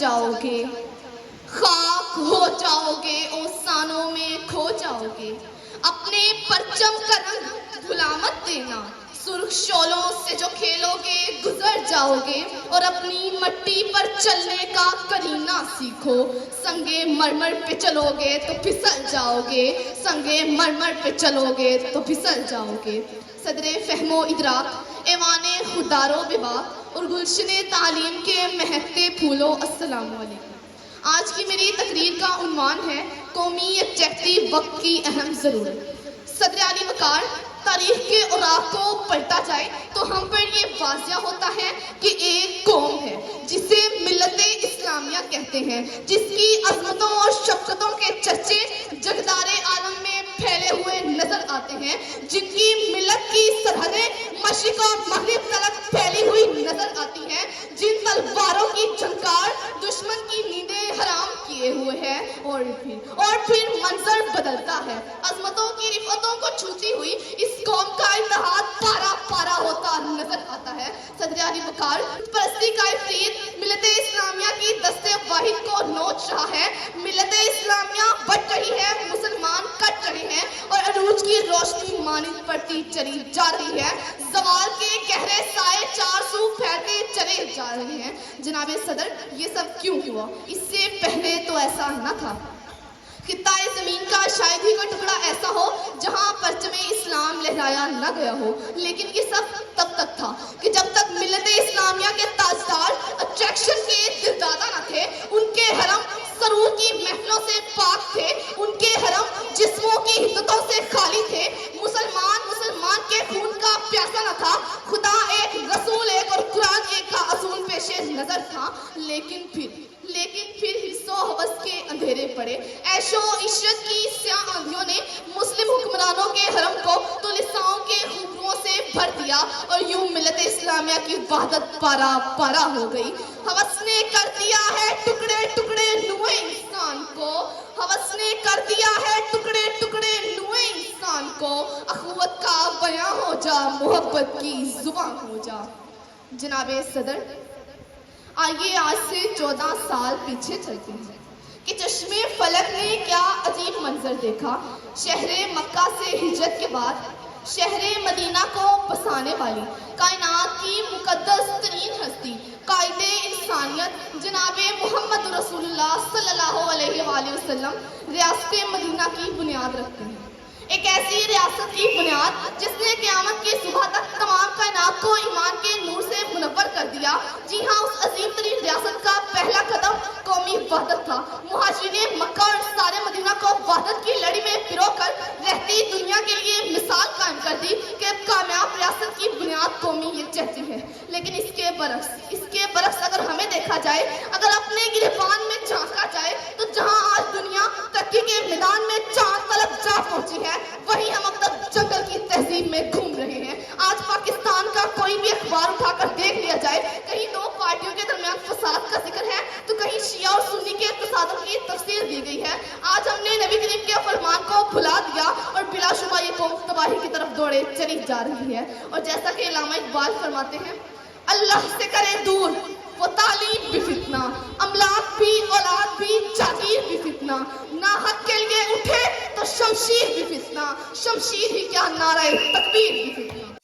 جاؤ گے، خاک ہو جاؤ گے، اوسانوں میں کھو جاؤ گے۔ اپنے پرچم کا رنگ بھلا مت دینا، سرخ شعلوں سے جو کھیلو گے گزر جاؤ گے، اور اپنی مٹی پر چلنے کا کرینا سیکھو۔ سنگے مرمر پہ چلو گے تو پھسل جاؤ گے، سنگے مرمر پہ چلو گے تو پھسل جاؤ گے۔ صدر فہم و ادراک، ایوان خوددار و بباغ اور گلشن تعلیم کے مہکتے پھولوں، السلام علیکم۔ آج کی میری تقریر کا عنوان ہے قومی یکجہتی وقت کی اہم ضرورت۔ صدر علی وقار، تاریخ کے اوراق کو پلٹا جائے تو ہم پر یہ واضح ہوتا ہے کہ ایک قوم ہے جسے ملت اسلامیہ کہتے ہیں، جس کی عظمتوں اور شفقتوں کے چرچے جگدار عالم میں پھیلے ہوئے نظر آتے ہیں، جن کی ملت کی سرحدیں مشرق اور مغرب تلک پھیلی ہوئی نظر آتی ہیں، جن تلواروں کی جھنکار دشمن کی نیندیں حرام کیے ہوئے ہے، اور پھر منظر بدلتا ہے۔ عظمتوں کی رفعتوں کو چھوتی ہوئی اس قوم کا اتحاد پارا پارا ہوتا نظر آتا ہے۔ صدر علی وقار پرستی کا افریط ملت اسلامیہ کی دست واحد کو نوچ رہا ہے، ملت اسلامیہ بٹ رہی ہے، مسلمان کٹ رہے ہیں، اور عروج کی روشنی مانند پڑتی چلی جا رہی ہے، زوال کے گہرے سائے چار سو پھیلتے چلے جا رہے ہیں۔ جناب صدر، یہ سب کیوں ہوا؟ اس سے پہلے تو ایسا نہ تھا۔ خطہ زمین کا شاید ہی کوئی ٹکڑا ایسا ہو جہاں پرچم اسلام لہرایا نہ گیا ہو، لیکن یہ سب تب تک تھا کہ جب تک ملت اسلامیہ کے تاجدار اٹریکشن کے دلدادہ نہ تھے، ان کے حرم سرور کی محفلوں سے پاک تھے، ان کے حرم جسموں کی حدتوں سے خالی تھے، مسلمان کے خون کا پیاسا نہ تھا، خدا ایک، رسول ایک اور قرآن ایک کا اصول پیش نظر تھا۔ لیکن پھر حرص و ہوس کے اندھیرے پڑے، عیش و عشرت کی سیاہ آندھیوں نے مسلم حکمرانوں کے حرم کو طلسموں کے خوبروؤں سے بھر دیا، اور یوں ملت اسلامیہ کی وحدت پارا پارا ہو گئی۔ ہوس نے کر دیا ہے ٹکڑے ٹکڑے نوئے انسان کو، ہوس نے کر دیا ہے ٹکڑے ٹکڑے نوئے انسان کو، اخوت کا بیاں ہو جا، محبت کی زبان ہو جا۔ جناب صدر، آئیے آج سے 14 سال پیچھے چلتے ہیں کہ چشمے فلک نے کیا عجیب منظر دیکھا۔ شہر مکہ سے ہجرت کے بعد شہر مدینہ کو بسانے والی کائنات کی مقدس ترین ہستی، قائد انسانیت جناب محمد رسول اللہ صلی اللہ علیہ وآلہ وسلم ریاست مدینہ کی بنیاد رکھتے ہیں۔ ایک ایسی ریاست کی بنیاد جس نے قیامت کی صبح تک تمام کائنات کو ایمان کے نور سے منور کر دیا۔ جی ہاں، اس عظیم ترین ریاست کا پہلا قدم قومی وحدت تھا۔ مہاجرین مکہ اور سارے مدینہ کو وحدت کی لڑی میں پرو کر رہتی دنیا کے لیے مثال قائم کر دی کہ کامیاب ریاست کی بنیاد قومی یکجہتی ہے۔ لیکن اس کے برعکس اگر ہمیں دیکھا جائے، اگر اپنے گریبان میں جھانکا جائے، تو جہاں آج دنیا ترقی کے میدان میں چاند تلک جا پہنچی ہے، وہیں ہم اب تک جنگل کی تہذیب میں گھوم رہے ہیں۔ آج پاکستان کا کوئی بھی اخبار اٹھا کر دیکھ لیا جائے، کہیں دو پارٹیوں کے درمیان فساد کا ذکر ہے تو کہیں شیعہ اور سنی کے فسادوں کی تفسیر دی گئی ہے۔ آج ہم نے نبی کریم کے فرمان کو بھلا دیا اور بلا شبہ یہ قوم تباہی کی طرف دوڑے چلی جا رہی ہے۔ اور جیسا کہ علامہ اقبال فرماتے ہیں، اللہ سے کرے دور وہ تعلیم بھی فتنہ، املاک بھی، اولاد بھی، جاگیر بھی فتنہ، نہ حق کے لیے اٹھے تو شمشیر بھی فتنہ، شمشیر ہی کیا نعرہ تکبیر بھی فتنہ۔